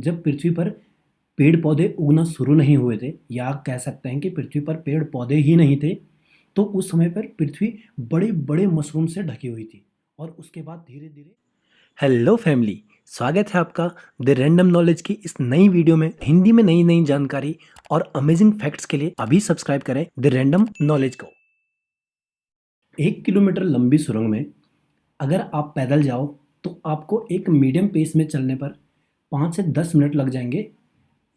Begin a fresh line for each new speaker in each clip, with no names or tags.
जब पृथ्वी पर पेड़ पौधे उगना शुरू नहीं हुए थे, या कह सकते हैं कि पृथ्वी पर पेड़ पौधे ही नहीं थे, तो उस समय पर पृथ्वी बड़े बड़े मशरूम से ढकी हुई थी। और उसके बाद धीरे धीरे हेलो फैमिली, स्वागत है आपका द रैंडम नॉलेज की इस नई वीडियो में। हिंदी में नई नई जानकारी और अमेजिंग फैक्ट्स के लिए अभी सब्सक्राइब करें द रैंडम नॉलेज को। 1 किलोमीटर लंबी सुरंग में अगर आप पैदल जाओ तो आपको एक मीडियम पेस में चलने पर 5 से 10 मिनट लग जाएंगे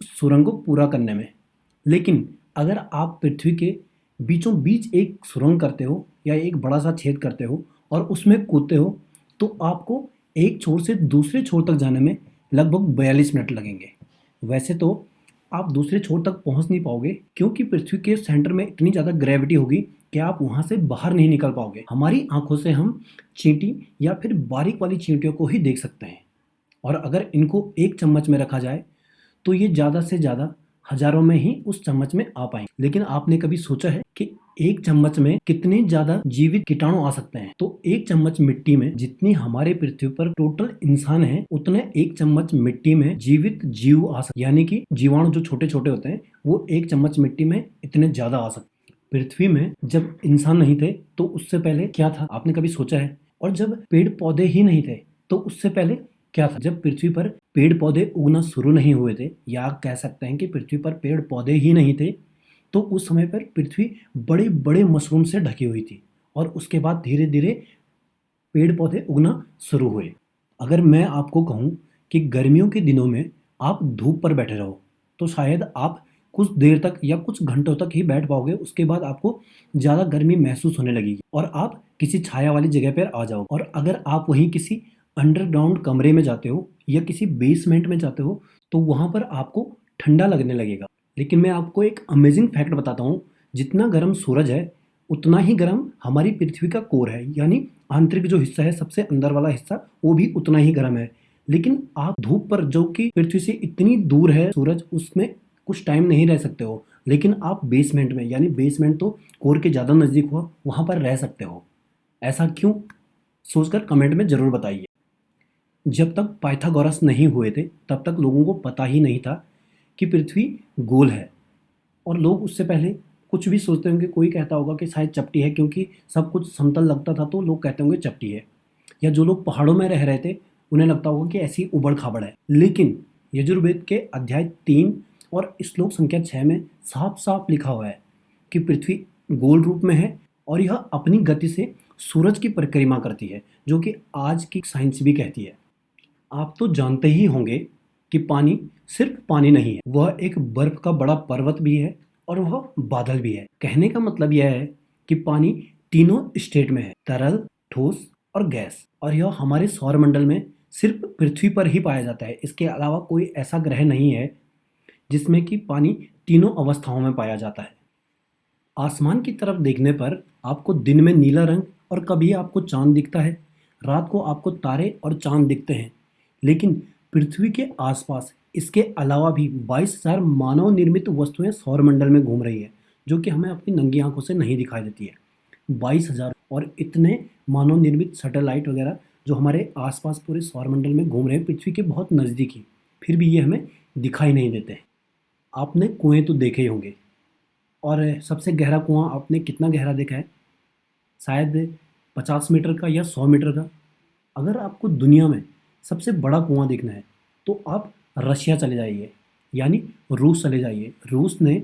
उस सुरंग को पूरा करने में। लेकिन अगर आप पृथ्वी के बीचों बीच एक सुरंग करते हो या एक बड़ा सा छेद करते हो और उसमें कूदते हो, तो आपको एक छोर से दूसरे छोर तक जाने में लगभग 42 मिनट लगेंगे। वैसे तो आप दूसरे छोर तक पहुंच नहीं पाओगे, क्योंकि पृथ्वी के सेंटर में इतनी ज़्यादा ग्रेविटी होगी कि आप वहां से बाहर नहीं निकल पाओगे। हमारी आंखों से हम चींटी या फिर बारीक वाली चींटियों को ही देख सकते हैं, और अगर इनको एक चम्मच में रखा जाए तो ये ज़्यादा से ज़्यादा हजारों में ही उस चम्मच में आ पाएंगे। लेकिन आपने कभी सोचा है कि एक चम्मच में कितने ज़्यादा जीवित कीटाणु आ सकते हैं? तो एक चम्मच मिट्टी में जितनी हमारे पृथ्वी पर टोटल इंसान हैं, उतने एक चम्मच मिट्टी में जीवित जीव आ सकते, यानी कि जीवाणु जो छोटे छोटे होते हैं वो एक चम्मच मिट्टी में इतने ज़्यादा आ सकते। पृथ्वी में जब इंसान नहीं थे तो उससे पहले क्या था, आपने कभी सोचा है? और जब पेड़ पौधे ही नहीं थे तो उससे पहले क्या था? जब पृथ्वी पर पेड़ पौधे उगना शुरू नहीं हुए थे, या कह सकते हैं कि पृथ्वी पर पेड़ पौधे ही नहीं थे, तो उस समय पर पृथ्वी बड़े बड़े मशरूम से ढकी हुई थी। और उसके बाद धीरे धीरे पेड़ पौधे उगना शुरू हुए। अगर मैं आपको कहूँ कि गर्मियों के दिनों में आप धूप पर बैठे रहो, तो शायद आप कुछ देर तक या कुछ घंटों तक ही बैठ पाओगे। उसके बाद आपको ज़्यादा गर्मी महसूस होने लगेगी और आप किसी छाया वाली जगह पर आ जाओ। और अगर आप वहीं किसी अंडरग्राउंड कमरे में जाते हो या किसी बेसमेंट में जाते हो, तो वहाँ पर आपको ठंडा लगने लगेगा। लेकिन मैं आपको एक अमेजिंग फैक्ट बताता हूँ, जितना गर्म सूरज है उतना ही गर्म हमारी पृथ्वी का कोर है, यानी आंतरिक जो हिस्सा है, सबसे अंदर वाला हिस्सा, वो भी उतना ही गर्म है। लेकिन आप धूप पर, जो कि पृथ्वी से इतनी दूर है सूरज, उसमें कुछ टाइम नहीं रह सकते हो। लेकिन आप बेसमेंट में, यानी बेसमेंट तो कोर के ज़्यादा नज़दीक हुआ, वहाँ पर रह सकते हो। ऐसा क्यों? सोचकर कमेंट में ज़रूर बताइए। जब तक पाइथागोरस नहीं हुए थे तब तक लोगों को पता ही नहीं था कि पृथ्वी गोल है। और लोग उससे पहले कुछ भी सोचते होंगे, कोई कहता होगा कि शायद चपटी है, क्योंकि सब कुछ समतल लगता था तो लोग कहते होंगे चपटी है। या जो लोग पहाड़ों में रह रहे थे उन्हें लगता होगा कि ऐसी उबड़ खाबड़ है। लेकिन यजुर्वेद के अध्याय 3 और श्लोक संख्या 6 में साफ साफ लिखा हुआ है कि पृथ्वी गोल रूप में है और यह अपनी गति से सूरज की परिक्रमा करती है, जो कि आज की साइंस भी कहती है। आप तो जानते ही होंगे कि पानी सिर्फ पानी नहीं है, वह एक बर्फ का बड़ा पर्वत भी है और वह बादल भी है। कहने का मतलब यह है कि पानी तीनों स्टेट में है, तरल, ठोस और गैस। और यह हमारे सौरमंडल में सिर्फ पृथ्वी पर ही पाया जाता है। इसके अलावा कोई ऐसा ग्रह नहीं है जिसमें कि पानी तीनों अवस्थाओं में पाया जाता है। आसमान की तरफ देखने पर आपको दिन में नीला रंग और कभी आपको चांद दिखता है, रात को आपको तारे और चांद दिखते हैं। लेकिन पृथ्वी के आसपास इसके अलावा भी 22,000 मानव निर्मित वस्तुएं सौरमंडल में घूम रही है, जो कि हमें अपनी नंगी आंखों से नहीं दिखाई देती है। 22,000, और इतने मानव निर्मित सैटेलाइट वगैरह जो हमारे आसपास पूरे सौरमंडल में घूम रहे हैं, पृथ्वी के बहुत नज़दीक ही, फिर भी ये हमें दिखाई नहीं देते हैं। आपने कुएं तो देखे ही होंगे, और सबसे गहरा कुआं आपने कितना गहरा देखा है? शायद 50 मीटर का या 100 मीटर का। अगर आपको दुनिया में सबसे बड़ा कुआं देखना है तो आप रशिया चले जाइए, यानी रूस चले जाइए। रूस ने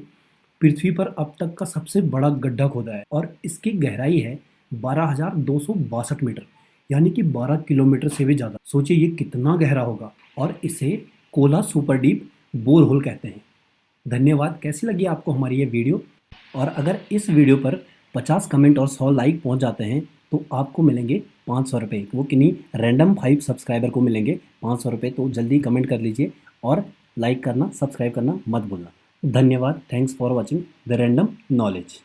पृथ्वी पर अब तक का सबसे बड़ा गड्ढा खोदा है और इसकी गहराई है 12,262 मीटर, यानी कि 12 किलोमीटर से भी ज़्यादा। सोचिए ये कितना गहरा होगा, और इसे Kola super deep bore hole कहते हैं। धन्यवाद। कैसी लगी आपको हमारी ये वीडियो? और अगर इस वीडियो पर 50 कमेंट और 100 लाइक पहुंच जाते हैं तो आपको मिलेंगे 500 रुपये। वो किन्हीं रैंडम 5 सब्सक्राइबर को मिलेंगे 500 रुपये। तो जल्दी कमेंट कर लीजिए और लाइक करना, सब्सक्राइब करना मत भूलना। धन्यवाद। Thanks for watching the random knowledge.